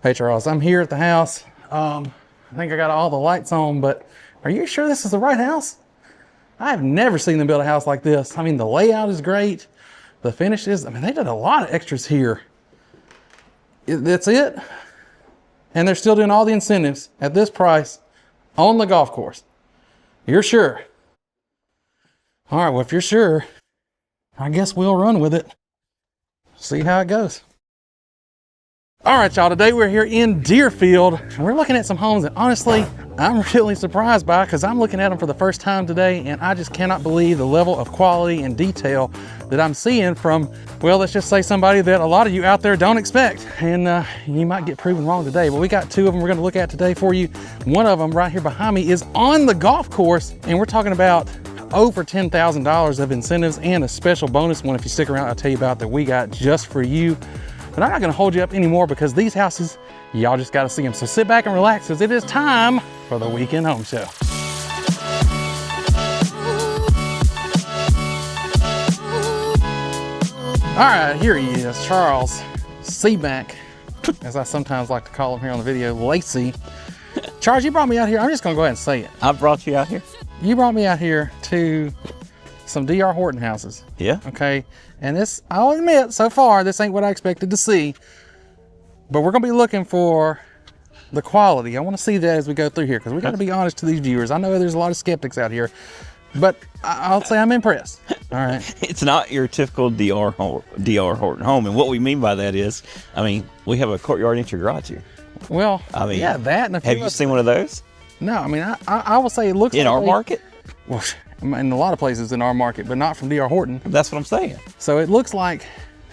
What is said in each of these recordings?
Hey Charles, I'm here at the house. I think I got all the lights on, but are you sure this is the right house? I have never seen them build a house like this. I mean, the layout is great. The finishes, I mean, they did a lot of extras here. That's it. And they're still doing all the incentives at this price on the golf course. You're sure? All right, well, if you're sure, I guess we'll run with it. See how it goes. All right, y'all, today we're here in Deerfield and we're looking at some homes that honestly, I'm really surprised by because I'm looking at them for the first time today and I just cannot believe the level of quality and detail that I'm seeing from, well, let's just say somebody that a lot of you out there don't expect. And you might get proven wrong today, but we got two of them we're gonna look at today for you. One of them right here behind me is on the golf course and we're talking about over $10,000 of incentives and a special bonus one. If you stick around, I'll tell you about that we got just for you. But I'm not gonna hold you up anymore because these houses, y'all just gotta see them. So sit back and relax because it is time for the Weekend Home Show. All right, here he is, Charles Seaback, as I sometimes like to call him here on the video, Lacey. Charles, you brought me out here. I'm just gonna go ahead and say it. I brought you out here? You brought me out here to some D.R. Horton houses. Yeah. Okay, and this, I'll admit, so far, this ain't what I expected to see, but we're gonna be looking for the quality. I wanna see that as we go through here, because we gotta be honest to these viewers. I know there's a lot of skeptics out here, but I'll say I'm impressed. All right. It's not your typical D.R. Horton home, and what we mean by that is, I mean, we have a courtyard into your garage here. Well, I mean, yeah, that and a few have you seen one of those? No, I mean, I will say it looks in like our market? Well, in a lot of places in our market, but not from D.R. Horton. That's what I'm saying. So it looks like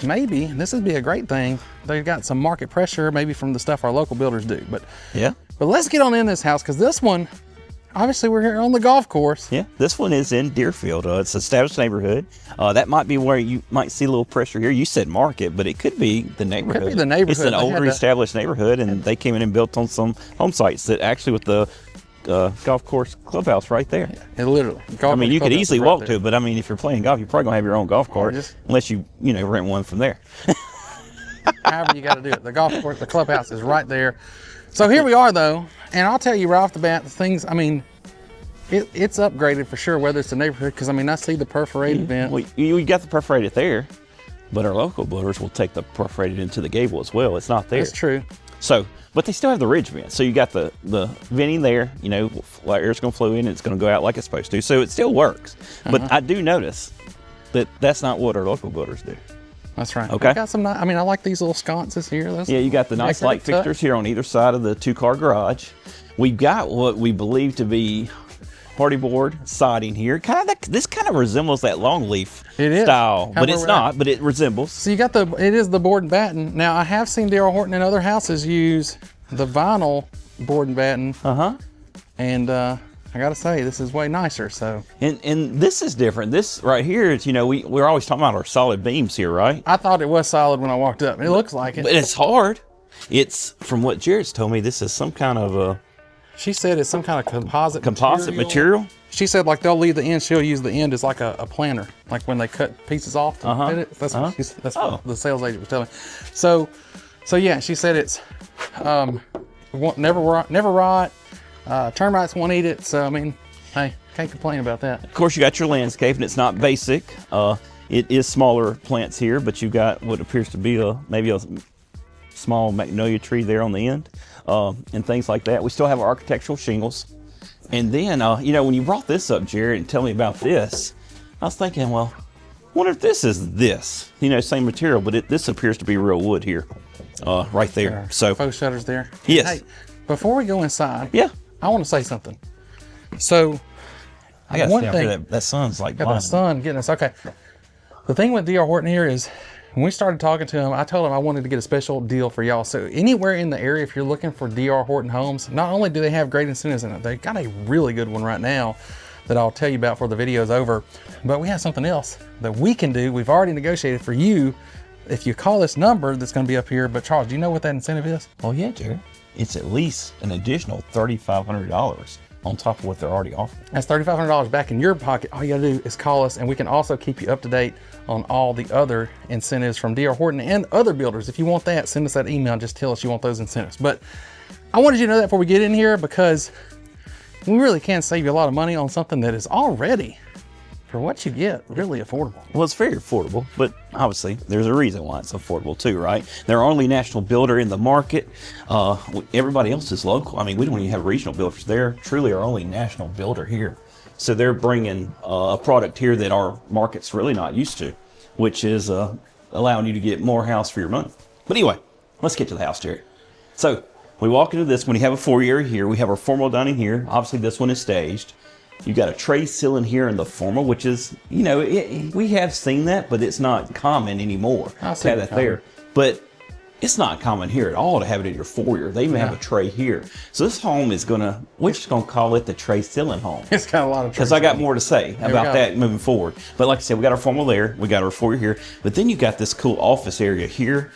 maybe, and this would be a great thing, they've got some market pressure maybe from the stuff our local builders do. But yeah. But let's get on in this house because this one, obviously we're here on the golf course. Yeah, this one is in Deerfield. It's an established neighborhood. That might be where you might see a little pressure here. You said market, but it could be the neighborhood. It could be the neighborhood. It's an older established neighborhood, and they came in and built on some home sites that actually with the golf course clubhouse right there. Yeah, it literally. I mean, you could easily walk to it, but I mean, if you're playing golf, you're probably gonna have your own golf cart, unless you rent one from there. However you got to do it. The golf course, the clubhouse is right there. So here we are though, and I'll tell you right off the bat, the things, I mean, it's upgraded for sure, whether it's the neighborhood, because I mean, I see the perforated vent. Well, you got the perforated there, but our local builders will take the perforated into the gable as well. It's not there. That's true. So, but they still have the ridge vent. So you got the venting there, like air's gonna flow in and it's gonna go out like it's supposed to. So it still works. But I do notice that that's not what our local builders do. That's right. Okay. Got some, I mean, I like these little sconces here. Yeah, you got the nice light fixtures here on either side of the two-car garage. We've got what we believe to be hardy board siding here. This kind of resembles that long leaf style, but it's not, but it resembles. So you got it is the board and batten. Now I have seen D.R. Horton and other houses use the vinyl board and batten. And I gotta say, this is way nicer, so. And this is different. This right here is, we're always talking about our solid beams here, right? I thought it was solid when I walked up. It looks like it. But it's hard. It's, from what Jared's told me, this is some kind of a... She said it's some kind of composite material? She said like they'll leave the end, she'll use the end as like a planter, like when they cut pieces off to fit it. That's what the sales agent was telling me. So yeah, she said it's never rot, termites won't eat it. So I mean, hey, can't complain about that. Of course, you got your landscape, and it's not basic. It is smaller plants here, but you got what appears to be maybe a small magnolia tree there on the end. And things like that. We still have our architectural shingles. And then, when you brought this up, Jared, and tell me about this, I was thinking, well, wonder if this is this, same material, but this appears to be real wood here, right there. So faux shutters there. Yes. Hey, before we go inside, yeah, I want to say something. So, I got one thing that sun's like got the sun getting us. Okay. The thing with D.R. Horton here is, when we started talking to him, I told him I wanted to get a special deal for y'all. So anywhere in the area, if you're looking for D.R. Horton homes, not only do they have great incentives in it, they got a really good one right now that I'll tell you about before the video is over. But we have something else that we can do. We've already negotiated for you. If you call this number that's gonna be up here, but Charles, do you know what that incentive is? Oh yeah, Jared. It's at least an additional $3,500 on top of what they're already offering. That's $3,500 back in your pocket. All you gotta do is call us, and we can also keep you up to date on all the other incentives from D.R. Horton and other builders. If you want that, send us that email. Just tell us you want those incentives. But I wanted you to know that before we get in here, because we really can save you a lot of money on something that is already, for what you get, really affordable. Well, it's very affordable, but obviously there's a reason why it's affordable too, right? They're our only national builder in the market. Everybody else is local. I mean, we don't even have regional builders. They're truly our only national builder here. So they're bringing a product here that our market's really not used to, which is allowing you to get more house for your money. But anyway, let's get to the house, Jerry. So we walk into this one. You have a foyer here. We have our formal dining here. Obviously, this one is staged. You got a tray ceiling here in the formal, which is, you know, we have seen that, but it's not common anymore to have that there. But it's not common here at all to have it in your foyer. They even have a tray here. So this home is we're just gonna call it the tray ceiling home. It's got a lot of because I got more to say about that moving forward. But like I said, we got our formal there, we got our foyer here, but then you got this cool office area here,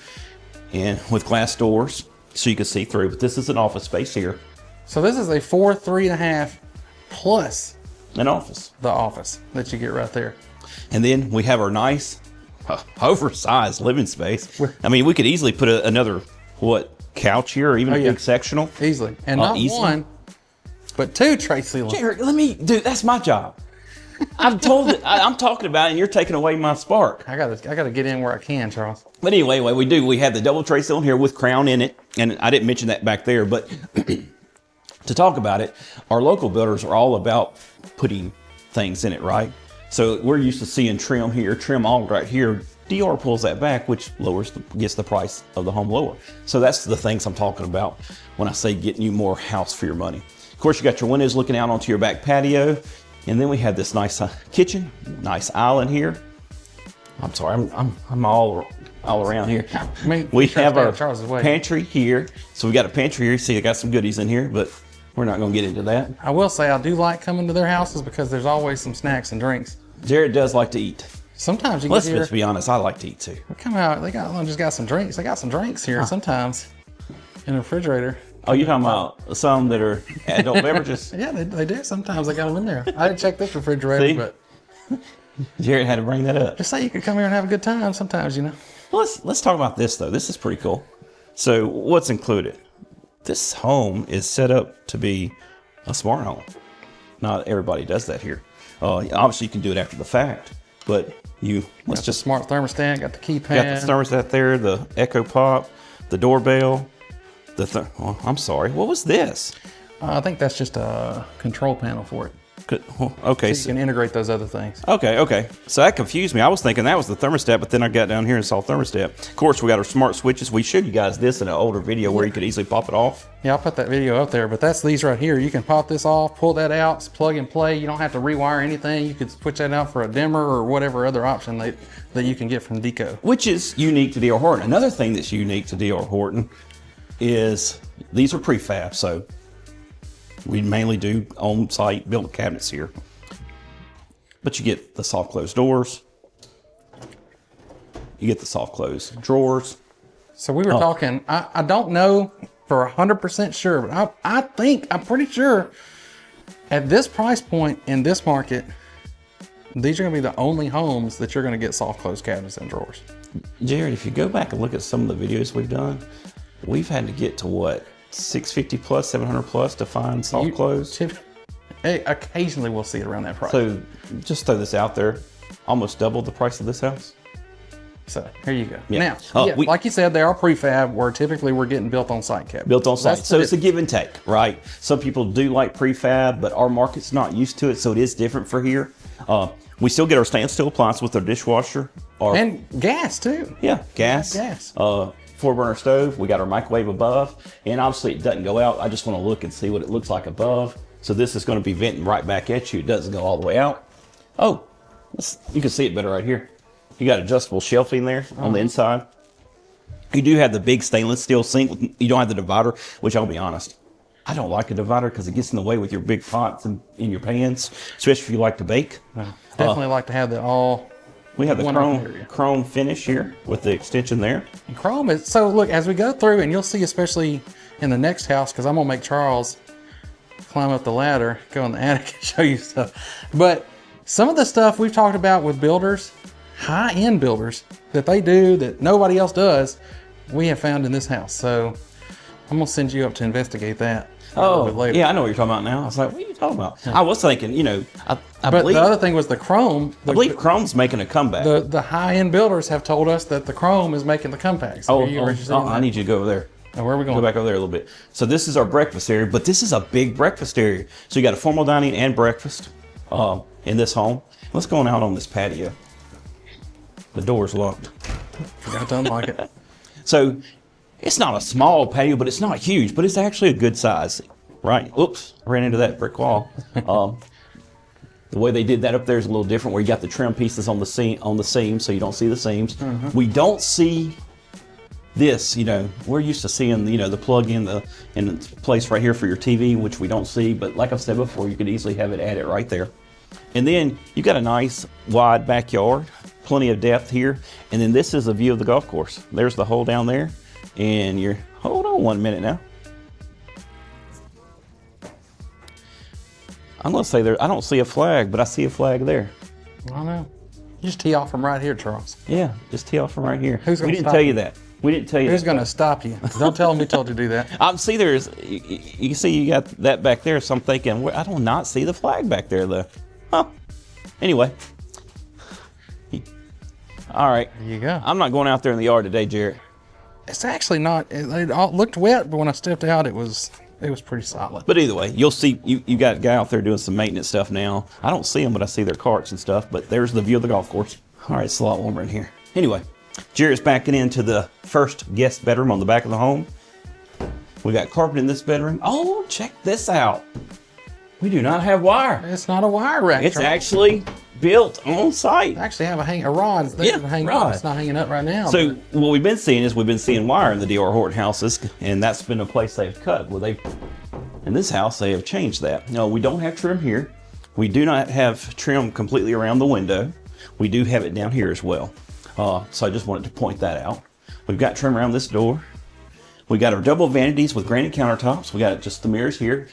and with glass doors so you can see through. But this is an office space here. So this is a 4, 3.5 plus an office. The office that you get right there. And then we have our nice oversized living space. I mean, we could easily put another couch here, or even a big sectional easily, and not one but 2 tray ceilings. Jerry, dude, that's my job. I'm talking about it, and you're taking away my spark. I gotta get in where I can, Charles. But anyway, what we have the double tray ceiling here with crown in it, and I didn't mention that back there, but to talk about it, our local builders are all about putting things in it, right? So we're used to seeing trim here, trim all right here. DR pulls that back, which gets the price of the home lower. So that's the things I'm talking about when I say getting you more house for your money. Of course, you got your windows looking out onto your back patio, and then we have this nice kitchen, nice island here. I'm sorry, I'm all around here. We have our pantry here. So we got a pantry here. See, I got some goodies in here, but we're not going to get into that. I will say I do like coming to their houses because there's always some snacks and drinks. Jared does like to eat. Sometimes you get here. Let's be honest, I like to eat too. We come out, they just got some drinks. They got some drinks here sometimes in the refrigerator. Oh, you're talking about some that are adult beverages? Yeah, they do. Sometimes they got them in there. I didn't check this refrigerator, but Jared had to bring that up. Just say you could come here and have a good time sometimes, you know. Well, let's talk about this though. This is pretty cool. So what's included? This home is set up to be a smart home. Not everybody does that here. Obviously, you can do it after the fact, but let's just smart thermostat. Got the keypad. Got the thermostat there. The Echo Pop, the doorbell. I'm sorry. What was this? I think that's just a control panel for it. Okay. So you can integrate those other things. Okay. So that confused me. I was thinking that was the thermostat, but then I got down here and saw thermostat. Of course, we got our smart switches. We showed you guys this in an older video where you could easily pop it off. Yeah, I'll put that video up there, but that's these right here. You can pop this off, pull that out, it's plug and play. You don't have to rewire anything. You could switch that out for a dimmer or whatever other option that you can get from Deco. Which is unique to D.R. Horton. Another thing that's unique to D.R. Horton is these are prefab, so we mainly do on-site built cabinets here. But you get the soft closed doors. You get the soft closed drawers. So we were talking, I don't know for 100% sure, but I'm pretty sure at this price point in this market, these are gonna be the only homes that you're gonna get soft closed cabinets and drawers. Jared, if you go back and look at some of the videos we've done, we've had to get to what? 650 plus, 700 plus to find soft close. Hey, occasionally we'll see it around that price. So just throw this out there, almost double the price of this house. So here you go. Yeah. Now, like you said, they are prefab, where typically we're getting built on site cabinets. Built on site. So it's a give and take, right? Some people do like prefab, but our market's not used to it, so it is different for here. We still get our stainless steel appliance with our dishwasher. And gas too. Yeah, gas. Gas. 4-burner stove. We got our microwave above, and obviously it doesn't go out. I just want to look and see what it looks like above. So this is going to be venting right back at you. It doesn't go all the way out. Oh, you can see it better right here. You got adjustable shelving there on the inside. You do have the big stainless steel sink. You don't have the divider, which I'll be honest, I don't like a divider because it gets in the way with your big pots and in your pans, especially if you like to bake. Definitely like to have the all. We have the chrome finish here with the extension there. And chrome is, so look, as we go through, and you'll see especially in the next house, because I'm gonna make Charles climb up the ladder, go in the attic and show you stuff. But some of the stuff we've talked about with builders high-end builders that they do that nobody else does, we have found in this house. So I'm gonna send you up to investigate that a little bit later. Yeah, I know what you're talking about now. I was like, what are you talking about? I was thinking, I But believe the other thing was the chrome. I believe chrome's making a comeback. The high-end builders have told us that the chrome is making the comeback. So I need you to go over there. Oh, where are we going? Go back over there a little bit. So this is our breakfast area, but this is a big breakfast area. So you got a formal dining and breakfast in this home. Let's go on out on this patio. The door's locked. Forgot to unlock it. So it's not a small patio, but it's not huge, but it's actually a good size, right? Oops, I ran into that brick wall. The way they did that up there is a little different, where you got the trim pieces on the seam, so you don't see the seams. Mm-hmm. We don't see this, we're used to seeing, the plug in the place right here for your TV, which we don't see. But like I've said before, you could easily have it added right there. And then you got a nice wide backyard, plenty of depth here. And then this is a view of the golf course. There's the hole down there. And hold on 1 minute now. I'm going to say I don't see a flag, but I see a flag there. I don't know. You just tee off from right here, Charles. Yeah, just tee off from right here. Who's gonna We didn't stop tell you? you that. We didn't tell you Who's that. going to stop you? Don't tell them we told you to do that. See, you can see you got that back there, so I'm thinking, I do not see the flag back there, though. Huh. Anyway. All right. There you go. I'm not going out there in the yard today, Jarrett. It's actually not. It all looked wet, but when I stepped out, it was pretty solid. But either way, you'll see, you got a guy out there doing some maintenance stuff now. I don't see him, but I see their carts and stuff. But there's the view of the golf course. All right, it's a lot warmer in here. Anyway, Jarrett's backing into the first guest bedroom on the back of the home. We got carpet in this bedroom. Oh, check this out. We do not have wire. It's not a wire rack. It's Charles. actually built on site. I actually have a rod. It's there to hang up. It's not hanging up right now. So what we've been seeing is wire in the D.R. Horton houses, and that's been a place they've cut. Well, in this house, they have changed that. No, we don't have trim here. We do not have trim completely around the window. We do have it down here as well. So I just wanted to point that out. We've got trim around this door. We got our double vanities with granite countertops. We got just the mirrors here.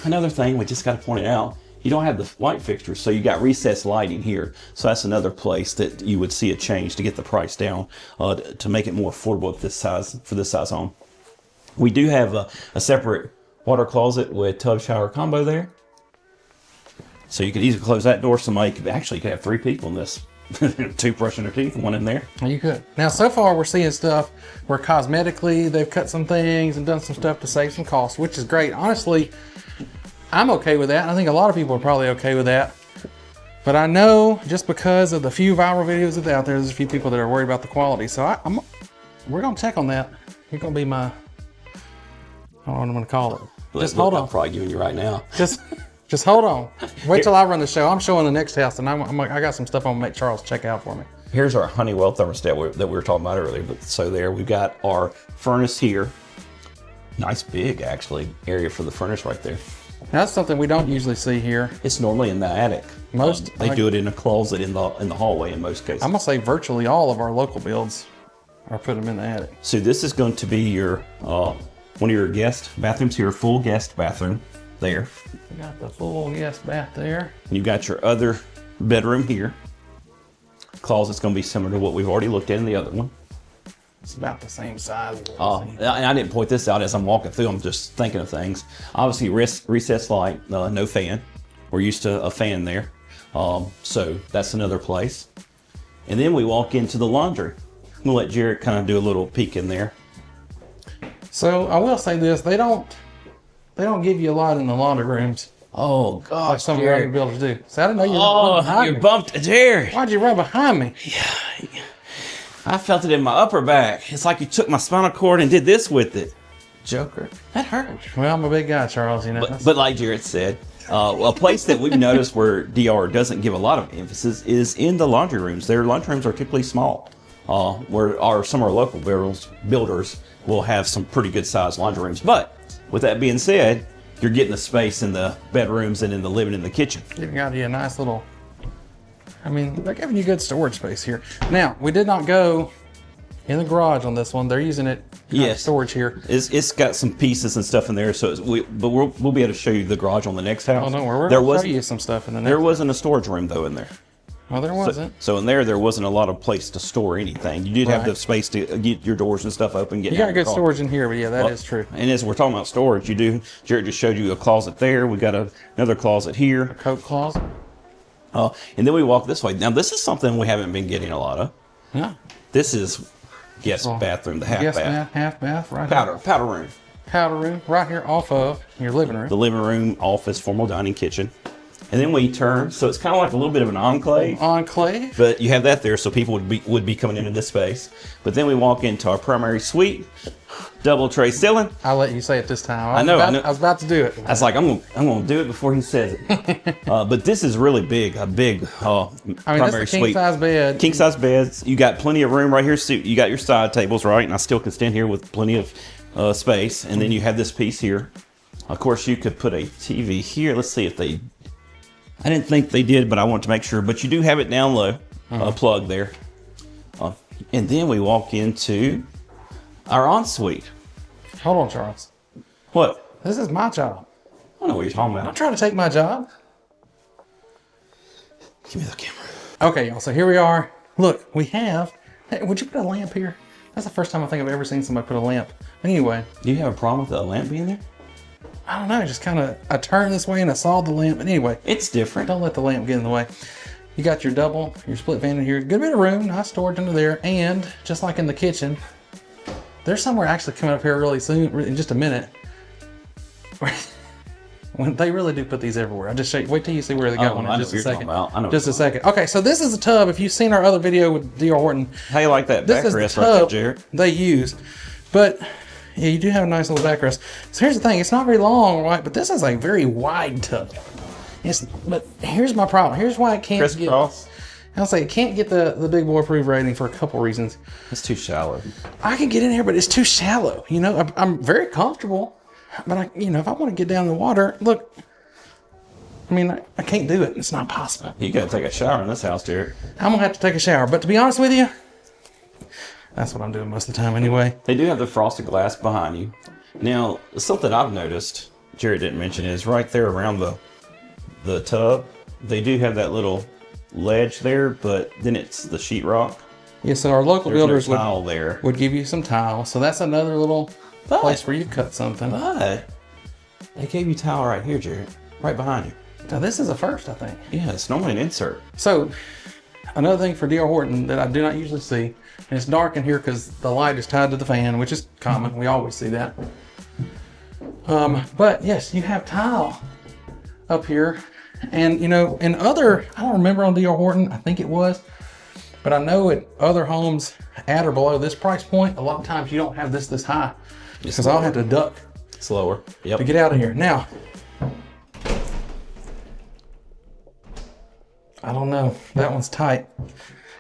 Another thing, we just got to point it out. You don't have the light fixtures, so you got recessed lighting here. So that's another place that you would see a change to get the price down, to make it more affordable for this size home. We do have a separate water closet with tub shower combo there. So you could easily close that door. Somebody could have 3 people in this. 2 brushing their teeth, 1 in there. You could. Now, so far, we're seeing stuff where cosmetically they've cut some things and done some stuff to save some costs, which is great. Honestly, I'm okay with that. I think a lot of people are probably okay with that. But I know just because of the few viral videos that are out there, there's a few people that are worried about the quality. So we're going to check on that. You're going to be my, I don't know what I'm going to call it. Just hold on. I'm probably giving you right now. Just hold on. Wait till I run the show. I'm showing the next house, and I got some stuff I'm gonna make Charles check out for me. Here's our Honeywell thermostat that we were talking about earlier. So there, we've got our furnace here. Nice big, actually, area for the furnace right there. Now, that's something we don't usually see here. It's normally in the attic. They do it in a closet in the hallway in most cases. I'm gonna say virtually all of our local builds are put them in the attic. So this is going to be your one of your guest bathrooms here, full guest bathroom there. We got the full guest bath there. You got your other bedroom here. Closet's going to be similar to what we've already looked at in the other one. It's about the same size. And I didn't point this out as I'm walking through. I'm just thinking of things. Obviously, recessed light, no fan. We're used to a fan there. So that's another place. And then we walk into the laundry. I'm going to let Jarrett kind of do a little peek in there. So I will say this, they don't give you a lot in the laundry rooms. Oh, gosh, like some of the other builders do. So I didn't know you were behind you me. bumped Jarrett. Why'd you run behind me? I felt it in my upper back. It's like you took my spinal cord and did this with it. Joker. That hurt. Well, I'm a big guy, Charles, you know. But like Jarrett said, a place that we've noticed where DR doesn't give a lot of emphasis is in the laundry rooms. Their laundry rooms are typically small. Where some of our local builders will have some pretty good sized laundry rooms. But with that being said, you're getting the space in the bedrooms and in the living and the kitchen. You've got you a nice little, I mean, they're giving you good storage space here. Now, we did not go in the garage on this one. They're using it as storage here. It's got some pieces and stuff in there, so we'll be able to show you the garage on the next house. Oh, no, we're going to show you some stuff in the next There wasn't a storage room, though, in there. Well, there wasn't. So in there wasn't a lot of place to store anything. You did have the space to get your doors and stuff open. Get you got good storage in here, but yeah, that is true. And as we're talking about storage, Jared just showed you a closet there. We got another closet here. A coat closet. And then we walk this way. Now this is something we haven't been getting a lot of. Yeah. This is guest bathroom, the half bath. Half bath, right Powder room. Powder room, right here off of your living room. The living room, office, formal dining, kitchen. And then we turn, so it's kind of like a little bit of an enclave. Enclave. But you have that there, so people would be coming into this space. But then we walk into our primary suite, double tray ceiling. I'll let you say it this time. I know. I was about to do it. I was like, I'm gonna do it before he says it. But this is really big, a big primary suite. King size bed. King size beds. You got plenty of room right here. So you got your side tables, right? And I still can stand here with plenty of space. And then you have this piece here. Of course, you could put a TV here. Let's see if they. I didn't think they did, but I want to make sure. But you do have it down low, a plug there. And then we walk into our ensuite. Hold on, Charles. What? This is my job. I don't know what you're talking about. I'm trying to take my job. Give me the camera. Okay, y'all. So here we are. Look, we have. Hey, would you put a lamp here? That's the first time I think I've ever seen somebody put a lamp. Anyway. Do you have a problem with the lamp being there? I don't know. Just kind of, I turned this way and I saw the lamp. But anyway. It's different. Don't let the lamp get in the way. You got your split fan in here. Good bit of room. Nice storage under there. And just like in the kitchen, there's somewhere actually coming up here really soon, in just a minute. When they really do put these everywhere. I'll just show you. Wait till you see where they go in just a second. Just a second. Okay, so this is a tub. If you've seen our other video with D.R. Horton. How you like that backrest right there, Jared? They use. But yeah, you do have a nice little backrest. So here's the thing. It's not very long, right? But this is a very wide tub. But here's my problem. Here's why it can't get. I'll say it can't get the big boy approved rating for a couple reasons. It's too shallow. I can get in here, but it's too shallow. You know, I'm very comfortable, but if I want to get down in the water, look. I mean, I can't do it. It's not possible. You got to take a shower in this house, Jared. I'm gonna have to take a shower. But to be honest with you, that's what I'm doing most of the time anyway. They do have the frosted glass behind you. Now, something I've noticed, Jared didn't mention, is right there around the tub, they do have that little ledge there, but then it's the sheetrock. Yeah, so our local builders would give you some tile. So that's another little place where you cut something. But they gave you tile right here, Jared, right behind you. Now this is a first, I think. Yeah, it's normally an insert. So another thing for D.R. Horton that I do not usually see, and it's dark in here because the light is tied to the fan, which is common. We always see that. But yes, you have tile up here. And, in other, I don't remember on D.R. Horton, I think it was, but I know at other homes at or below this price point, a lot of times you don't have this high because I'll have to duck slower to get out of here. Now, I don't know. That one's tight.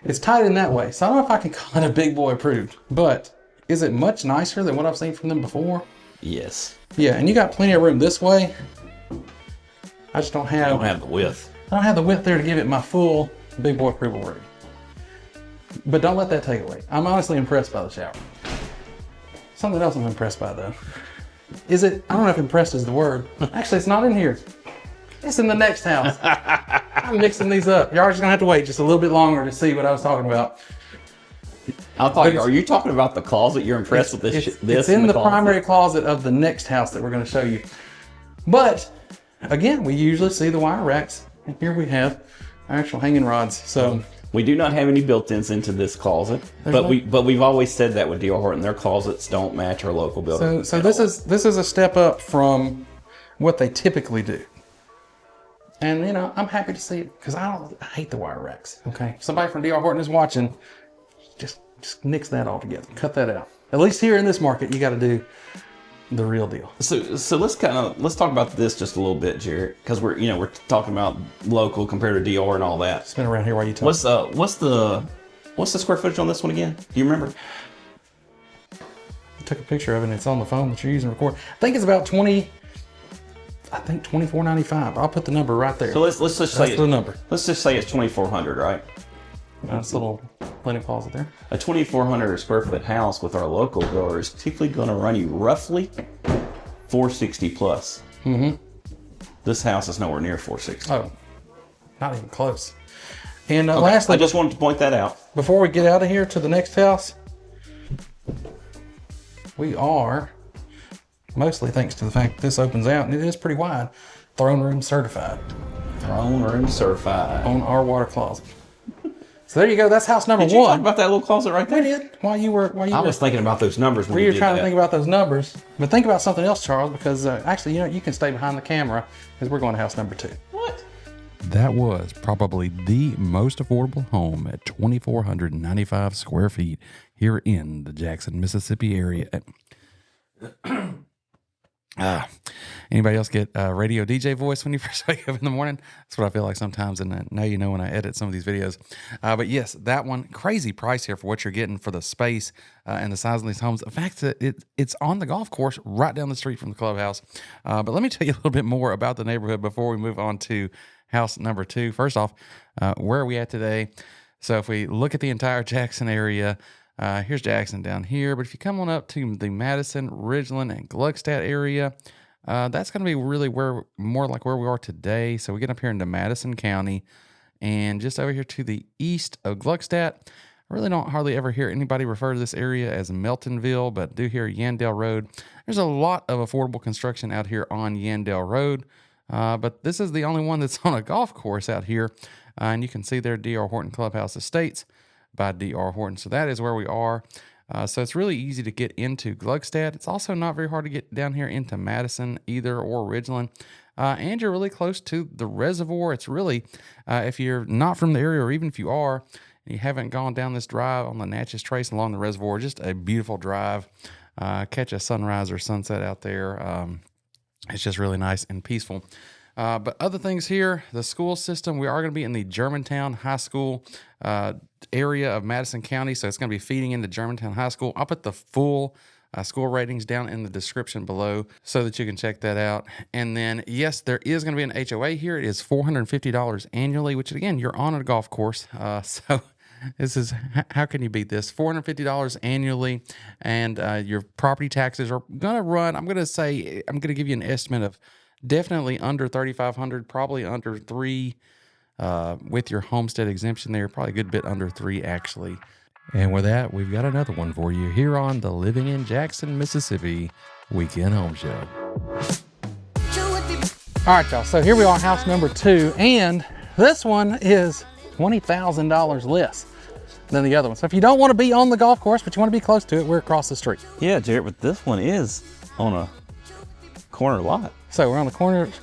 It's tight in that way. So I don't know if I can call it a big boy approved, but is it much nicer than what I've seen from them before? Yes. Yeah, and you got plenty of room this way. I just don't have. You don't have the width. I don't have the width there to give it my full big boy approval rating. But don't let that take away. I'm honestly impressed by the shower. Something else I'm impressed by though. I don't know if impressed is the word. Actually, it's not in here. It's in the next house. I'm mixing these up. Y'all are just gonna have to wait just a little bit longer to see what I was talking about. Are you talking about the closet? You're impressed with this? It's in the primary closet of the next house that we're going to show you. But again, we usually see the wire racks, and here we have actual hanging rods. So we do not have any built-ins into this closet, but we've always said that with D.R. Horton, their closets don't match our local building. So this is a step up from what they typically do. And I'm happy to see it because I hate the wire racks. Okay, if somebody from D.R. Horton is watching, just nix that all together. Cut that out. At least here in this market, you got to do the real deal. So let's talk about this just a little bit, Jared, because we're talking about local compared to DR and all that. It's been around here while you talk. What's the square footage on this one again? Do you remember? I took a picture of it and it's on the phone that you're using to record. I think it's about $24.95. I'll put the number right there. So let's just say the number. Let's just say it's 2,400, right? Nice little linen closet there. A 2,400 square foot house with our local builder is typically going to run you roughly $460 plus. Mm-hmm. This house is nowhere near $460. Oh, not even close. And Okay, lastly, I just wanted to point that out. before we get out of here to the next house, we are, mostly thanks to the fact that this opens out and it is pretty wide, throne room certified Throne room certified. on our water closet. So there you go. That's house number Did you talk one. about that little closet right there? We did. While you were I was thinking about those numbers when we you were did trying that. to think about those numbers, but think about something else, Charles, because actually, you can stay behind the camera because we're going to house number 2. What? That was probably the most affordable home at 2,495 square feet here in the Jackson, Mississippi area. Anybody else get radio DJ voice when you first wake up in the morning? That's what I feel like sometimes, and now you know when I edit some of these videos. But yes, that one, crazy price here for what you're getting for the space and the size of these homes. The fact that it's on the golf course right down the street from the clubhouse. But let me tell you a little bit more about the neighborhood before we move on to house number 2. First off, where are we at today? So if we look at the entire Jackson area, here's Jackson down here, but if you come on up to the Madison, Ridgeland, and Gluckstadt area, that's going to be really more like where we are today. So we get up here into Madison County, and just over here to the east of Gluckstadt, I really don't hardly ever hear anybody refer to this area as Meltonville, but do hear Yandell Road. There's a lot of affordable construction out here on Yandell Road, but this is the only one that's on a golf course out here, and you can see there D.R. Horton Clubhouse Estates by D.R. Horton. So that is where we are. So it's really easy to get into Gluckstadt. It's also not very hard to get down here into Madison either, or Ridgeland. And you're really close to the reservoir. It's really, if you're not from the area, or even if you are, and you haven't gone down this drive on the Natchez Trace along the reservoir, just a beautiful drive. Catch a sunrise or sunset out there. It's just really nice and peaceful. But other things here, the school system, we are going to be in the Germantown High School area of Madison County, so it's going to be feeding into Germantown High School. I'll put the full school ratings down in the description below so that you can check that out. And then, yes, there is going to be an HOA here. It is $450 annually, which, again, you're on a golf course, so this is, how can you beat this? $450 annually, and your property taxes are going to run, I'm going to give you an estimate of definitely under $3,500, probably under $3,000 with your homestead exemption there, probably a good bit under $3,000 actually. And with that, we've got another one for you here on the Living in Jackson, Mississippi Weekend Home Show. All right, y'all, so here we are, house number 2, and this one is $20,000 less than the other one. So if you don't want to be on the golf course, but you want to be close to it, we're across the street. Yeah, Jared, but this one is on a corner lot. So we're on the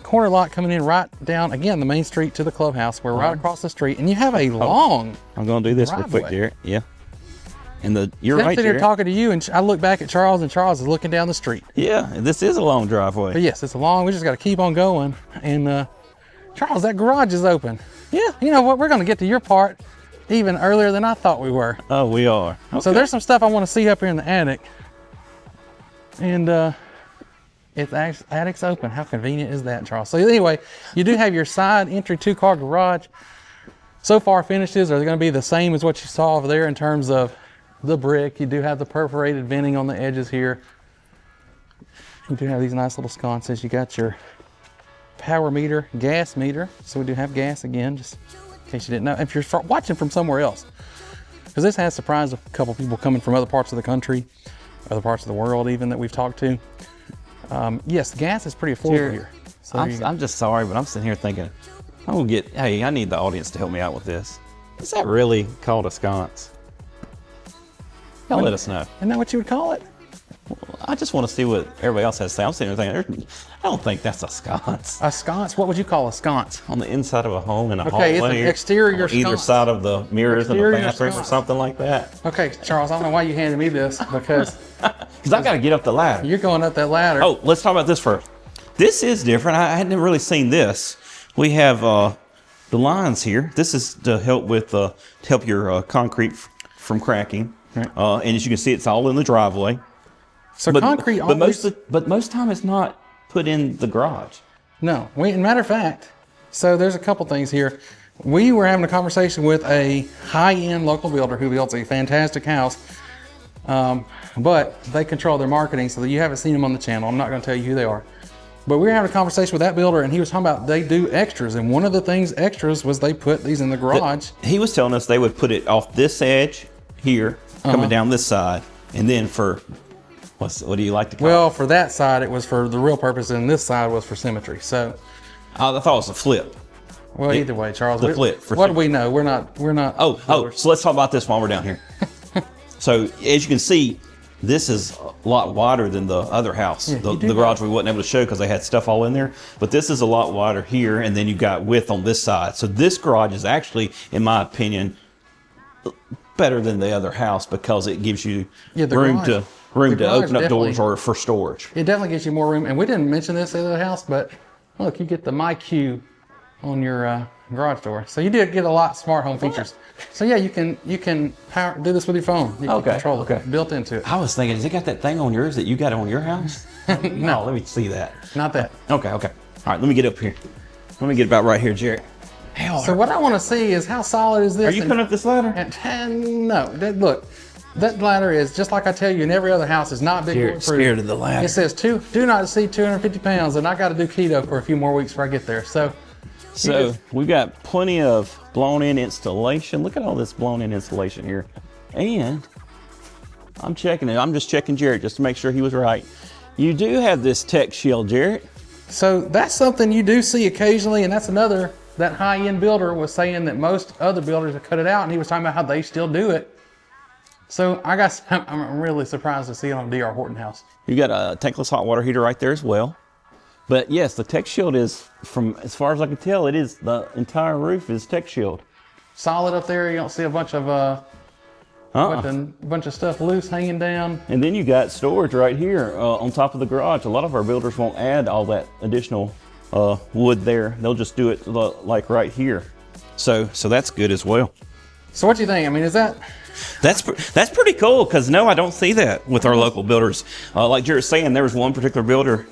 corner lot coming in right down, again, the main street to the clubhouse. We're right across the street, and you have a long I'm going to do this real quick, driveway. Jared. Yeah. And you're I'm right, sitting here Jared. talking to you, and I look back at Charles, and Charles is looking down the street. Yeah, this is a long driveway. But yes, it's a long, we just got to keep on going. And Charles, that garage is open. Yeah. You know what, we're going to get to your part even earlier than I thought we were. Oh, we are. Okay. So there's some stuff I want to see up here in the attic. And it's attic's open. How convenient is that, Charles? So anyway, you do have your side entry 2-car garage. So far finishes are going to be the same as what you saw over there in terms of the brick. You do have the perforated venting on the edges here. You do have these nice little sconces. You got your power meter, gas meter. So we do have gas again, just in case you didn't know. If you're watching from somewhere else, because this has surprised a couple people coming from other parts of the country, other parts of the world even that we've talked to. Yes, gas is pretty affordable here. So I'm just sorry, but I'm sitting here thinking, hey, I need the audience to help me out with this. Is that really called a sconce? Y'all let us know. Isn't that what you would call it? I just want to see what everybody else has to say. I'm sitting here thinking, I don't think that's a sconce. A sconce? What would you call a sconce? On the inside of a home in a Okay, hallway. it's an exterior on either sconce. side of the mirrors in the Exterior bathroom or sconce. something like that. Okay, Charles, I don't know why you handed me this, because Because I got to get up the ladder. you're going up that ladder. Oh, let's talk about this first. This is different. I hadn't really seen this. We have the lines here. This is to help your concrete from cracking. Right. And as you can see, it's all in the driveway. So concrete but always... most time it's not put in the garage. No, matter of fact, so there's a couple things here. We were having a conversation with a high-end local builder who builds a fantastic house, but they control their marketing, so that you haven't seen them on the channel. I'm not going to tell you who they are. But we were having a conversation with that builder, and he was talking about they do extras, and one of the things extras was they put these in the garage. He was telling us they would put it off this edge here, coming down this side, and then for what do you like to call it? Well, for that side, it was for the real purpose, and this side was for symmetry. So, I thought it was a flip. well, either way, Charles. The flip. What do we know? We're not. Oh, so let's talk about this while we're down here. So, as you can see, this is a lot wider than the other house. Yeah, the garage we wasn't able to show because they had stuff all in there. But this is a lot wider here, and then you got width on this side. So this garage is actually, in my opinion, better than the other house because it gives you room to open up doors or for storage. It definitely gives you more room. And we didn't mention this in the house, but look, you get the MyQ on your garage door. So you did get a lot of smart home features. So yeah, you can do this with your phone. You can control it, built into it. I was thinking, has it got that thing on yours that you got on your house? No, let me see that. Not that. Okay. All right, let me get up here. Let me get about right here, Jared. So what I want to see is how solid is this? Are you putting up this ladder? And no, look, that ladder is just like I tell you in every other house. It's not big. Jared's scared of the ladder. It says do not exceed 250 pounds, and I got to do keto for a few more weeks before I get there. So we've got plenty of blown-in insulation. Look at all this blown-in insulation here. And I'm checking it. I'm just checking Jared just to make sure he was right. You do have this tech shield, Jared. So that's something you do see occasionally, and that's another, that high-end builder was saying that most other builders have cut it out, and he was talking about how they still do it. So I'm really surprised to see it on a DR Horton house. You got a tankless hot water heater right there as well. But yes, the tech shield is, from as far as I can tell, it is the entire roof is tech shield. Solid up there. You don't see a bunch of bunch of stuff loose hanging down. And then you got storage right here on top of the garage. A lot of our builders won't add all that additional wood there. They'll just do it like right here. So that's good as well. So what do you think? I mean, is that? That's pretty cool because no, I don't see that with our local builders. Like Jared's saying, there was one particular builder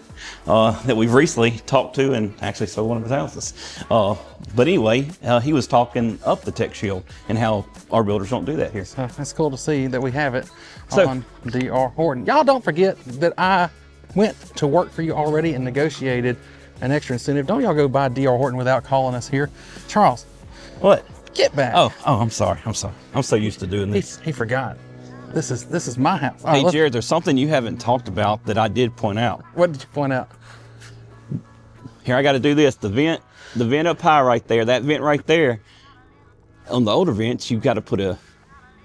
that we've recently talked to and actually sold one of his houses. But anyway, he was talking up the tech shield and how our builders don't do that here. So that's cool to see that we have it on DR Horton. Y'all don't forget that I went to work for you already and negotiated an extra incentive. Don't y'all go buy DR Horton without calling us here. Charles. What? Get back. Oh, I'm sorry. I'm so used to doing this. He forgot. This is my house. Hey, Jared, there's something you haven't talked about that I did point out. What did you point out? Here, I got to do this. The vent up high right there, that vent right there. On the older vents, you've got to put a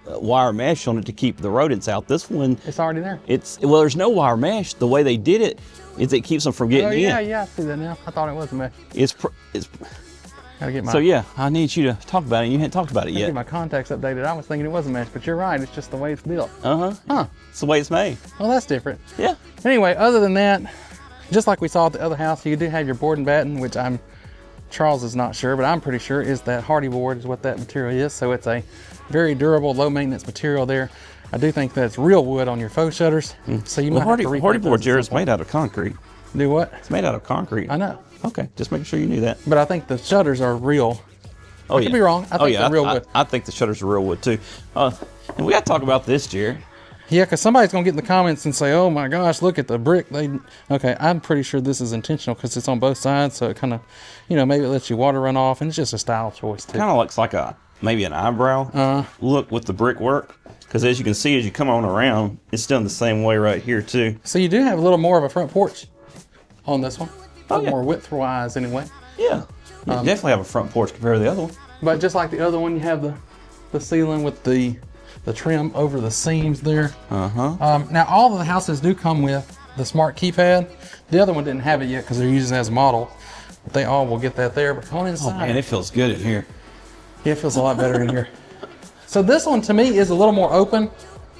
wire mesh on it to keep the rodents out. This one, it's already there. Well, there's no wire mesh. The way they did it is it keeps them from getting in. Yeah, I see that now. I thought it was a mesh. It's Gotta get my, so yeah, I need you to talk about it. You hadn't talked about it yet. Get my contacts updated. I was thinking it was a mesh, but you're right. It's just the way it's built. Huh? It's the way it's made. Well, that's different. Yeah. Anyway, other than that, just like we saw at the other house, you do have your board and batten, which Charles is not sure, but I'm pretty sure is that hardy board is what that material is. So it's a very durable, low maintenance material there. I do think that's real wood on your faux shutters. So you might have to hardy board, Jared, is made out of concrete. Do what? It's made out of concrete. I know. Okay, just making sure you knew that. But I think the shutters are real. Oh, I could be wrong. I think they're real wood. I think the shutters are real wood too. And we got to talk about this, Jared. Yeah, because somebody's going to get in the comments and say, oh my gosh, look at the brick. Okay, I'm pretty sure this is intentional because it's on both sides. So it kind of, maybe it lets you water run off. And it's just a style choice too. Kind of looks like maybe an eyebrow look with the brickwork. Because as you can see, as you come on around, it's done the same way right here too. So you do have a little more of a front porch on this one. A little more width-wise anyway. Yeah. You definitely have a front porch compared to the other one. But just like the other one, you have the ceiling with the trim over the seams there. Now, all of the houses do come with the smart keypad. The other one didn't have it yet because they're using it as a model. But they all will get that there. But on inside. Oh, man, it feels good in here. Yeah, it feels a lot better in here. So this one, to me, is a little more open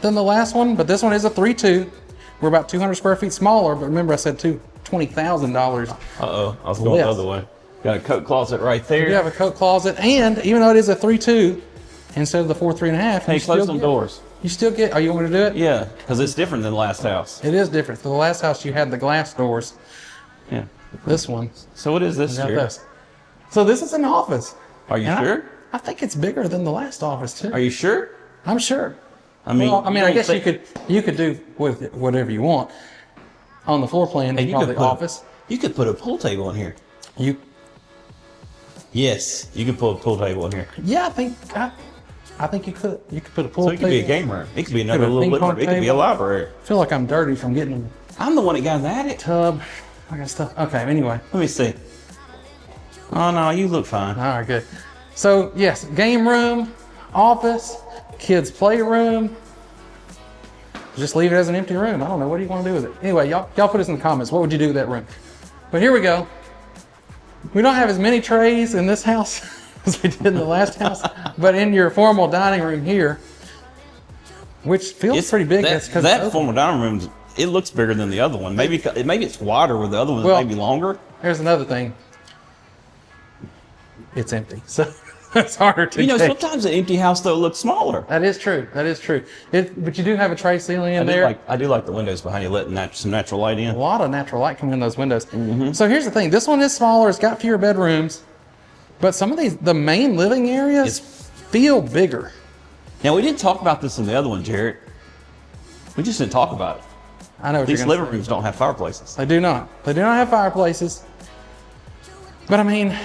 than the last one. But this one is a 3.2. We're about 200 square feet smaller. But remember, I said $20,000. Uh-oh, I was going the other way. Got a coat closet right there. You have a coat closet, and even though it is a 3.2 instead of the 4.3.5, hey, close some doors. You still get. Oh, you want me to do it? Yeah, because it's different than the last house. It is different. For the last house, you had the glass doors. Yeah. This one. So what is this here? So this is an office. Are you sure? I think it's bigger than the last office too. Are you sure? I'm sure. I mean, I guess you could do with it whatever you want. On the floor plan, it's probably office. You could put a pool table in here. Yes, you can put a pool table in here. Yeah, I think you could. You could put a pool So it could table. be a game room. It could be another Put a little ping living pong room. It could be a table. library. I feel like I'm dirty from getting in I'm the one that got in the attic. the tub. I got stuff. Okay, anyway. Let me see. Oh no, you look fine. All right, good. So yes, game room, office, kids' playroom. Just leave it as an empty room. I don't know. What do you want to do with it? Anyway, y'all put us in the comments. What would you do with that room? But here we go. We don't have as many trays in this house as we did in the last house, but in your formal dining room here, which feels pretty big. That's because that formal dining room, it looks bigger than the other one. Maybe it's wider where the other one may be longer. Here's another thing. It's empty, so it's harder to. Sometimes an empty house though looks smaller. That is true. That is true. But you do have a tray ceiling in there. I do like the windows behind you, letting some natural light in. A lot of natural light coming in those windows. So here's the thing. This one is smaller. It's got fewer bedrooms, but some of the main living areas feel bigger. Now we didn't talk about this in the other one, Jared. We just didn't talk about it. I know what These you're gonna living rooms don't have fireplaces. They do not. They do not have fireplaces. But I mean,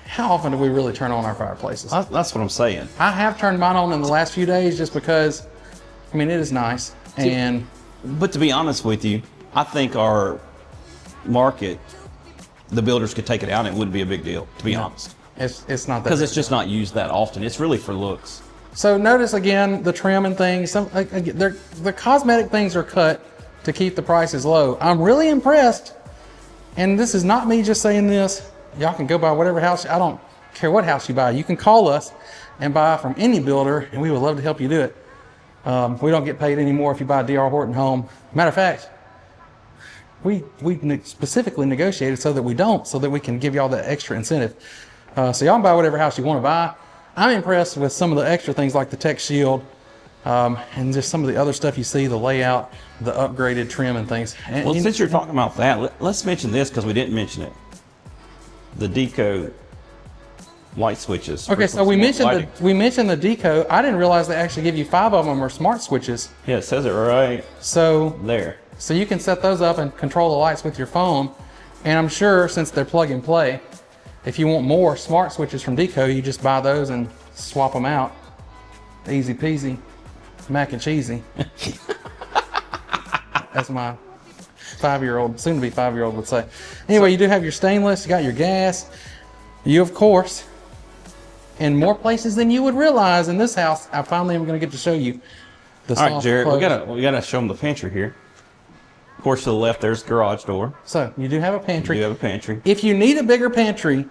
how often do we really turn on our fireplaces? That's what I'm saying. I have turned mine on in the last few days just because, I mean, it is nice. But to be honest with you, I think our market, the builders could take it out and it wouldn't be a big deal, to be honest. It's not that Because big. it's just not used that often. It's really for looks. So notice again the trim and things. The cosmetic things are cut to keep the prices low. I'm really impressed, and this is not me just saying this. Y'all can go buy whatever house. I don't care what house you buy. You can call us and buy from any builder, and we would love to help you do it. We don't get paid anymore if you buy a D.R. Horton home. Matter of fact, we specifically negotiated so that we don't, so that we can give y'all that extra incentive. So y'all can buy whatever house you want to buy. I'm impressed with some of the extra things like the Tech Shield and just some of the other stuff you see, the layout, the upgraded trim and things. And, Since you're talking about that, let's mention this because we didn't mention it. The Deco light switches. Okay, so we mentioned the Deco. I didn't realize they actually give you 5 of them are smart switches. Yeah, it says it right there. So you can set those up and control the lights with your phone. And I'm sure since they're plug and play, if you want more smart switches from Deco, you just buy those and swap them out. Easy peasy, mac and cheesy. That's my 5-year-old, soon to be 5-year-old would say. Anyway, you do have your stainless, you got your gas. You, of course, in more places than you would realize in this house, I finally am going to get to show you the All right, Jared, we gotta show them the pantry here. Of course, to the left, there's the garage door. So you do have a pantry. You do have a pantry. If you need a bigger pantry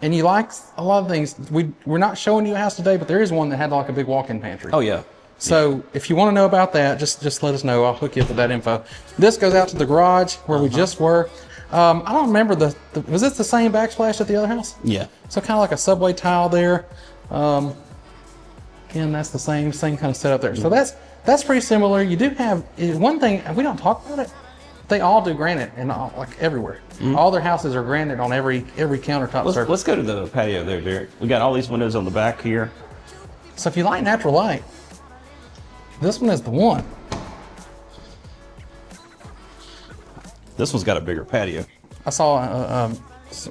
and you like a lot of things, we're not showing you a house today, but there is one that had like a big walk-in pantry. Oh, yeah. So if you want to know about that, just let us know. I'll hook you up with that info. This goes out to the garage where we just were. I don't remember was this the same backsplash at the other house? Yeah. So kind of like a subway tile there. Again, that's the same kind of setup there. So that's pretty similar. You do have one thing, and we don't talk about it. They all do granite and like everywhere. All their houses are granite on every countertop surface. Let's go to the patio there, Derek. We got all these windows on the back here. So if you like natural light, this one is the one. This one's got a bigger patio. I saw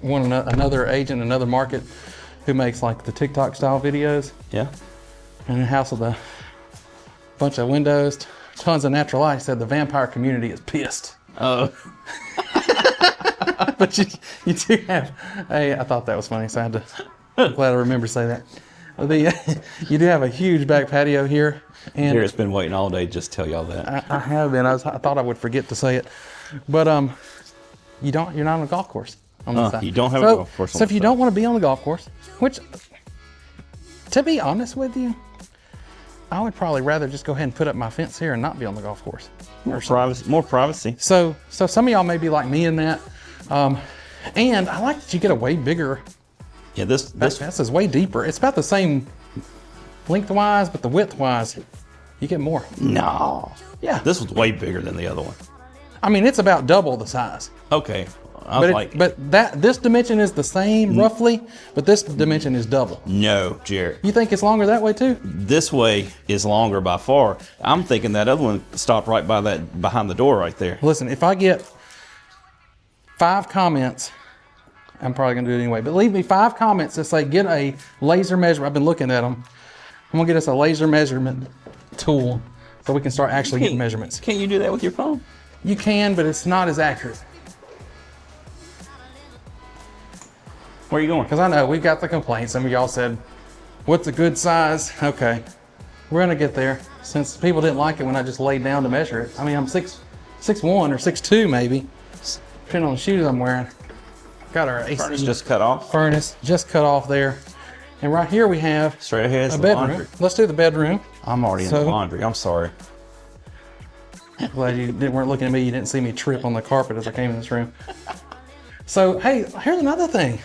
another agent, another market, who makes like the TikTok style videos. Yeah. And a house with a bunch of windows, tons of natural light. Said the vampire community is pissed. Oh. But you do have I thought that was funny, so I had to. I'm glad I remember to say that. You do have a huge back patio here. And Jared's been waiting all day just to tell y'all that. I have been. I thought I would forget to say it, but you're not on a golf course on the side. You don't have a golf course. So if you don't want to be on the golf course, which, to be honest with you, I would probably rather just go ahead and put up my fence here and not be on the golf course. More privacy. So some of y'all may be like me in that, and I like that you get a way bigger. Yeah, this fence is way deeper. It's about the same lengthwise, but the widthwise, you get more. No. Yeah. This was way bigger than the other one. I mean, it's about double the size. Okay. But this dimension is the same roughly, but this dimension is double. No, Jared. You think it's longer that way too? This way is longer by far. I'm thinking that other one stopped right by behind the door right there. Listen, if I get 5 comments. I'm probably gonna do it anyway, but leave me 5 comments that say get a laser measurement. I've been looking at them. I'm gonna get us a laser measurement tool so we can start actually getting measurements. Can't you do that with your phone? You can, but it's not as accurate. Where are you going? Because I know we got the complaints. Some of y'all said, what's a good size? Okay, we're gonna get there. Since people didn't like it when I just laid down to measure it. I mean, I'm 6'1" or 6'2" maybe, depending on the shoes I'm wearing. Got our AC Furnace just cut off. Furnace just cut off there. And right here we have Straight ahead. a bedroom. Laundry. Let's do the bedroom. I'm already in the laundry. I'm sorry. Glad you weren't looking at me. You didn't see me trip on the carpet as I came in this room. So, hey, here's another thing.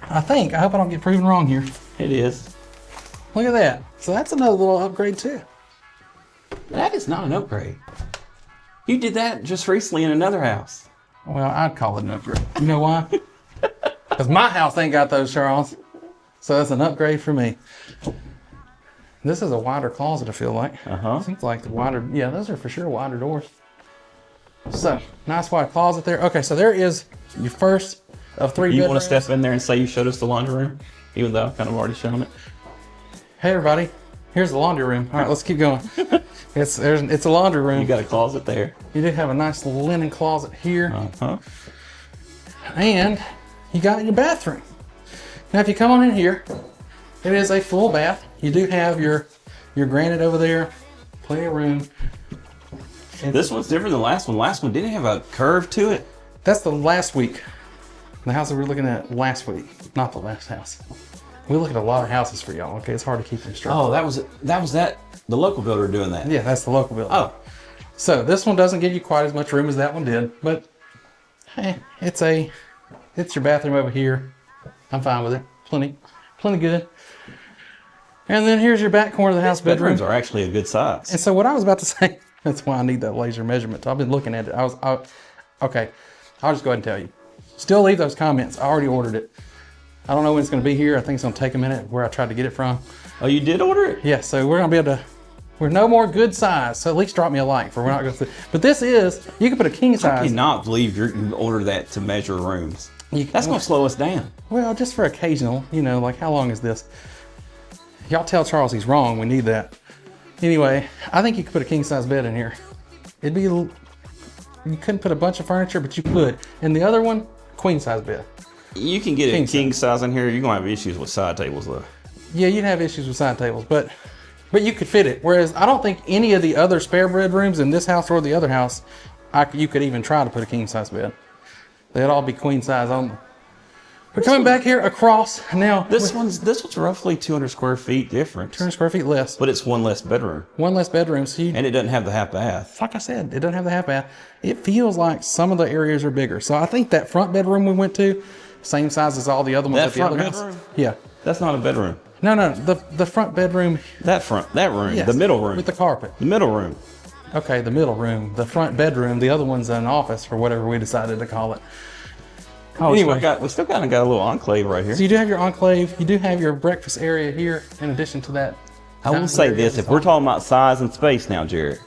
I hope I don't get proven wrong here. It is. Look at that. So that's another little upgrade too. That is not an upgrade. You did that just recently in another house. Well, I'd call it an upgrade. You know why? Because my house ain't got those, Charles. So that's an upgrade for me. This is a wider closet, I feel like. Seems like the wider, yeah, those are for sure wider doors. So, nice wide closet there. Okay, so there is your first of 3 bedrooms. You want to step in there and say you showed us the laundry room? Even though I've kind of already shown it. Hey everybody, here's the laundry room. All right, let's keep going. It's a laundry room. You got a closet there. You do have a nice linen closet here. And you got your bathroom. Now if you come on in here, it is a full bath. You do have your granite over there, plenty of room. And this one's different than the last one. Last one didn't have a curve to it. that's the last week. The house that we were looking at last week, not the last house. We look at a lot of houses for y'all, okay? It's hard to keep them straight. Oh, that was the local builder doing that. Yeah, that's the local building. Oh. So this one doesn't give you quite as much room as that one did, but hey, it's your bathroom over here. I'm fine with it. Plenty good. And then here's your back corner of the house bedroom. Bedrooms are actually a good size. And so what I was about to say, that's why I need that laser measurement. I've been looking at it. Okay, I'll just go ahead and tell you. Still leave those comments. I already ordered it. I don't know when it's going to be here. I think it's going to take a minute where I tried to get it from. Oh, you did order it? Yeah, so we're going to be able to, we're no more good size. So at least drop me a like for we're not going to, but this is, you can put a king size. I cannot believe you ordered that to measure rooms. That's going to slow us down. Well, just for occasional, like how long is this? Y'all tell Charles he's wrong. We need that. Anyway, I think you could put a king size bed in here. It'd be, you couldn't put a bunch of furniture, but you could. And the other one, queen size bed. You can get a king size in here. You're going to have issues with side tables though. Yeah, you'd have issues with side tables, but you could fit it. Whereas I don't think any of the other spare bedrooms in this house or the other house, you could even try to put a king size bed. They'd all be queen size only. We're coming back here across now. This one's roughly 200 square feet different. 200 square feet less. But it's one less bedroom. One less bedroom. So and it doesn't have the half bath. Like I said, it doesn't have the half bath. It feels like some of the areas are bigger. So I think that front bedroom we went to, same size as all the other ones at the other house. Yeah. That's not a bedroom. No, the front bedroom. That room, yes, the middle room. With the carpet. The middle room. Okay, the middle room, the front bedroom, the other one's an office or whatever we decided to call it. Oh, anyway, we still kind of got a little enclave right here. So you do have your enclave. You do have your breakfast area here in addition to that. I will say this, if we're talking about size and space now, Jared,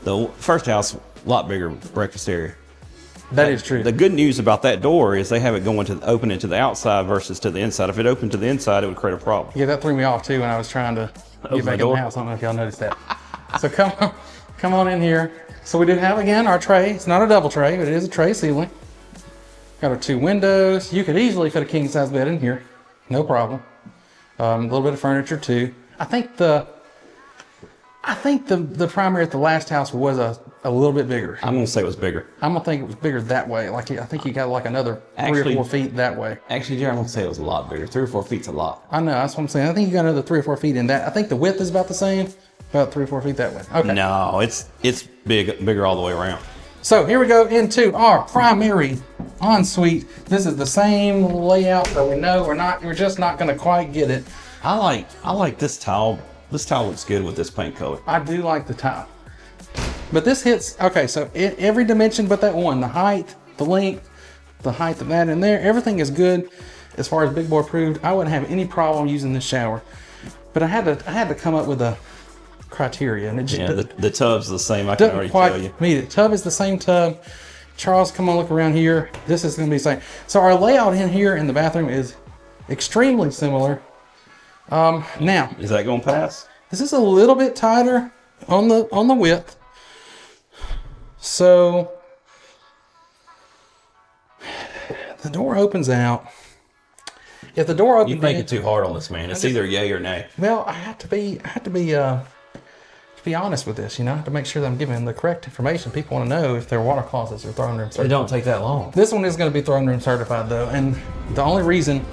the first house, a lot bigger breakfast area. That is true. The good news about that door is they have it going to open it to the outside versus to the inside. If it opened to the inside, it would create a problem. Yeah, that threw me off too when I was trying to get back in the house. I don't know if y'all noticed that. So come on in here. So we do have, again, our tray. It's not a double tray, but it is a tray ceiling. Got our 2 windows. You could easily fit a king size bed in here. No problem. A little bit of furniture too. I think the primary at the last house was a little bit bigger. I'm going to say it was bigger. I'm going to think it was bigger that way. Like, I think you got like another 3 or 4 feet that way. Actually, Jared, I'm going to say it was a lot bigger. 3 or 4 feet's a lot. I know, that's what I'm saying. I think you got another 3 or 4 feet in that. I think the width is about the same, about 3 or 4 feet that way. Okay. No, it's bigger all the way around. So here we go into our primary ensuite. This is the same layout, so we know we're just not going to quite get it. I like this tile. This tile looks good with this paint color. I do like the tile. But this hits, okay, so every dimension but that one, the height, the length, the height of that in there, everything is good as far as Big Boy approved. I wouldn't have any problem using this shower. But I had to come up with a criteria, and it just the tub's the same. I can already tell you. Meet it. Tub is the same tub. Charles, come on, look around here. This is going to be the same. So our layout in here in the bathroom is extremely similar. Now, Is that going to pass? this is a little bit tighter on the width. So the door opens out. If the door opens, You make it too hard on this, man. It's either yay or nay. well, I have to be honest with this, you know, to make sure that I'm giving them the correct information. People want to know if their water closets are throne room certified. It don't take that long. This one is going to be throne room certified though, and the only reason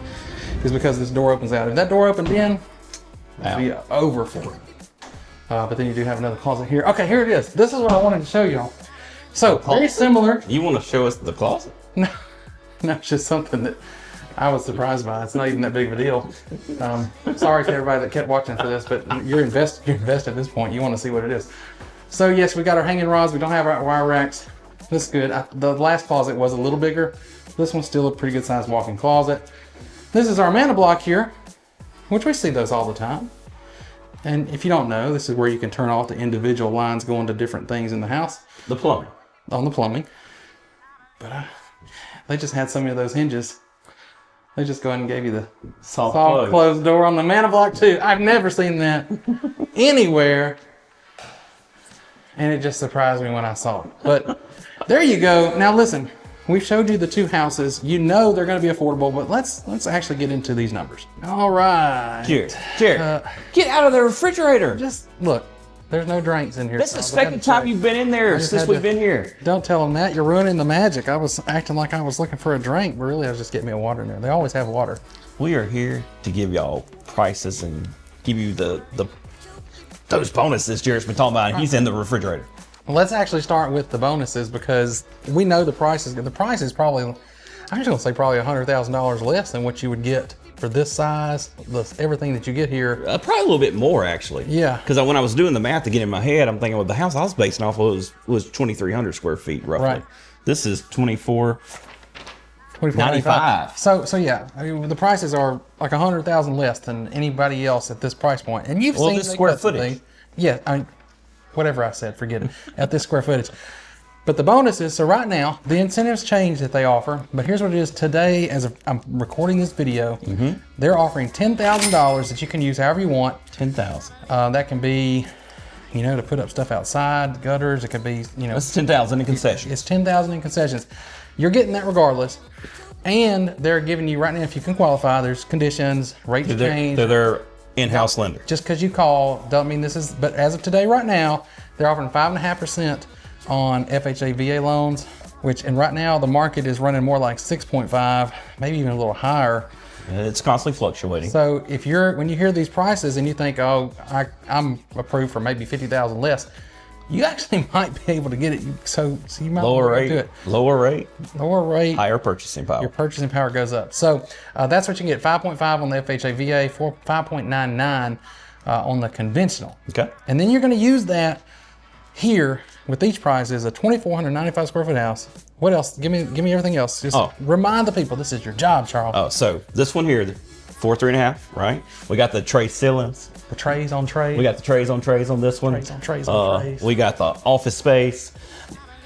is because this door opens out. If that door opened in, it'd be over for it. But then you do have another closet here. Okay, here it is. This is what I wanted to show y'all. So very similar. You want to show us the closet? No, it's just something that I was surprised by. It's not even that big of a deal. Sorry to everybody that kept watching for this, but you're invested at this point. You want to see what it is. So yes, we got our hanging rods. We don't have our wire racks. This is good. The last closet was a little bigger. This one's still a pretty good sized walk-in closet. This is our mana block here, which we see those all the time. And if you don't know, this is where you can turn off the individual lines going to different things in the house. The plumbing. On the plumbing. But they just had so many of those hinges. They just go ahead and gave you the soft closed door on the mana block too. I've never seen that anywhere. And it just surprised me when I saw it. But there you go. Now listen, we've showed you the two houses. You know they're going to be affordable, but let's actually get into these numbers. All right. Jared, get out of the refrigerator. Just look. There's no drinks in here. This is the second time you've been in there since we've been here. Don't tell them that. You're ruining the magic. I was acting like I was looking for a drink, but really I was just getting me a water in there. They always have water. We are here to give y'all prices and give you those bonuses Jared's been talking about. He's in the refrigerator. Well, let's actually start with the bonuses because we know the prices. The price is probably, I'm just going to say probably $100,000 less than what you would get for this size, everything that you get here. Probably a little bit more, actually. Yeah. Because when I was doing the math to get in my head, I'm thinking, well, the house I was basing off of was 2,300 square feet, roughly. Right. This is 24.95. 95. So yeah, I mean, the prices are like 100,000 less than anybody else at this price point. And you've seen this square footage. Thing. Yeah, whatever I said, forget it. At this square footage. But the bonus is, so right now, the incentives change that they offer, but here's what it is today as I'm recording this video. They're offering $10,000 that you can use however you want. 10,000. That can be, you know, to put up stuff outside, gutters, it could be, you know. That's 10,000 in concessions. It's 10,000 in concessions. You're getting that regardless. And they're giving you right now, if you can qualify, there's conditions, rates change. They're their in-house lender. Just because you call, don't mean this is, but as of today, right now, they're offering 5.5% on FHA VA loans, which, and right now the market is running more like 6.5, maybe even a little higher. It's constantly fluctuating. So when you hear these prices and you think, oh, I'm approved for maybe 50,000 less, you actually might be able to get it. So you might lower rate, do it. lower rate, higher purchasing power. Your purchasing power goes up. So that's what you can get: 5.5 on the FHA VA, 5.99 on the conventional. Okay. And then you're going to use that here with these prices, a 2,495 square foot house. What else? Give me everything else. Just remind the people this is your job, Charles. Oh, so this one here, 3.5, right? We got the tray ceilings. The trays on trays. We got the trays on trays on this one. Trays on trays on trays. We got the office space,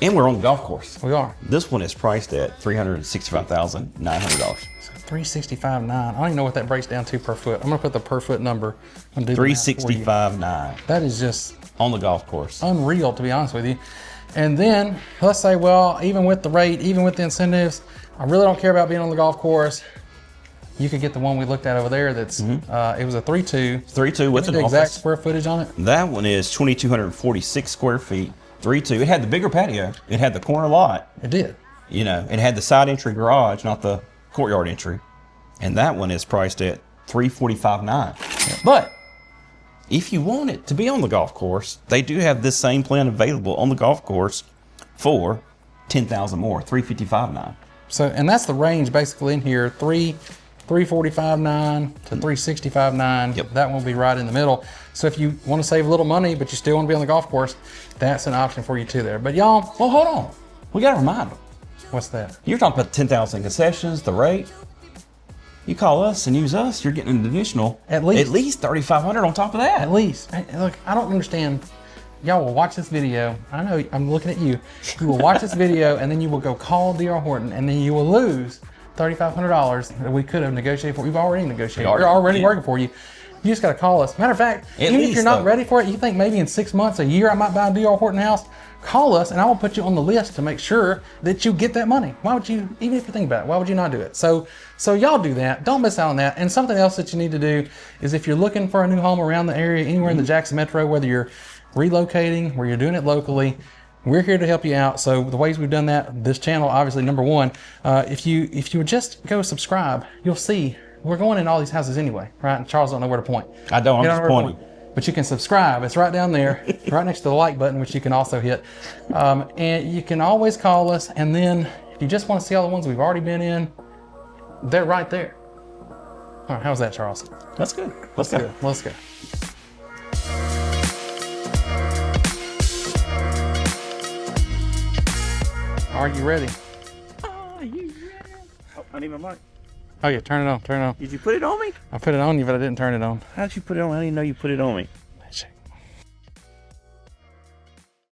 and we're on the golf course. We are. This one is priced at $365,900. So $365,900. I don't even know what that breaks down to per foot. I'm gonna put the per foot number. $365,900. That is just on the golf course. Unreal, to be honest with you. And then let's say, well, even with the rate, even with the incentives, I really don't care about being on the golf course. You could get the one we looked at over there. That's it was a 3.2. 3.2 with an office. Exact square footage on it. That one is 2,246 square feet. 3.2. It had the bigger patio. It had the corner lot. It did. You know, it had the side entry garage, not the courtyard entry. And that one is priced at $345,900. Yeah. But if you want it to be on the golf course, they do have this same plan available on the golf course for $10,000 more, $355,900. So, and that's the range basically in here, $345,900 to $365,900. Yep. That will be right in the middle. So if you want to save a little money, but you still want to be on the golf course, that's an option for you too there. But y'all, well, hold on. We got to remind them. What's that? You're talking about 10,000 concessions, the rate. You call us and use us, you're getting an additional at least $3,500 on top of that. At least. Look, I don't understand. y'all will watch this video. I know I'm looking at you. You will watch this video and then you will go call D.R. Horton and then you will lose $3,500 that we could have negotiated for. We've already negotiated. We're already working for you. You just got to call us. Matter of fact, even if you're not ready for it, you think maybe in 6 months, a year, I might buy a D.R. Horton house, call us and I will put you on the list to make sure that you get that money. Why would you, even if you think about it, why would you not do it? So y'all do that. Don't miss out on that. And something else that you need to do is if you're looking for a new home around the area, anywhere in the Jackson Metro, whether you're relocating, where you're doing it locally, we're here to help you out. So the ways we've done that, this channel, obviously, number one, if you would just go subscribe, you'll see we're going in all these houses anyway, right? And Charles don't know where to point. I don't. I'm just pointing. But you can subscribe. It's right down there, right next to the like button, which you can also hit. And you can always call us. And then if you just want to see all the ones we've already been in, they're right there. All right, how's that, Charles? That's good. Let's go. Good. Let's go. Are you ready? Are you ready? Oh, I need my mic. Oh yeah, turn it on, turn it on. Did you put it on me? I put it on you, but I didn't turn it on. How did you put it on? I didn't know you put it on me.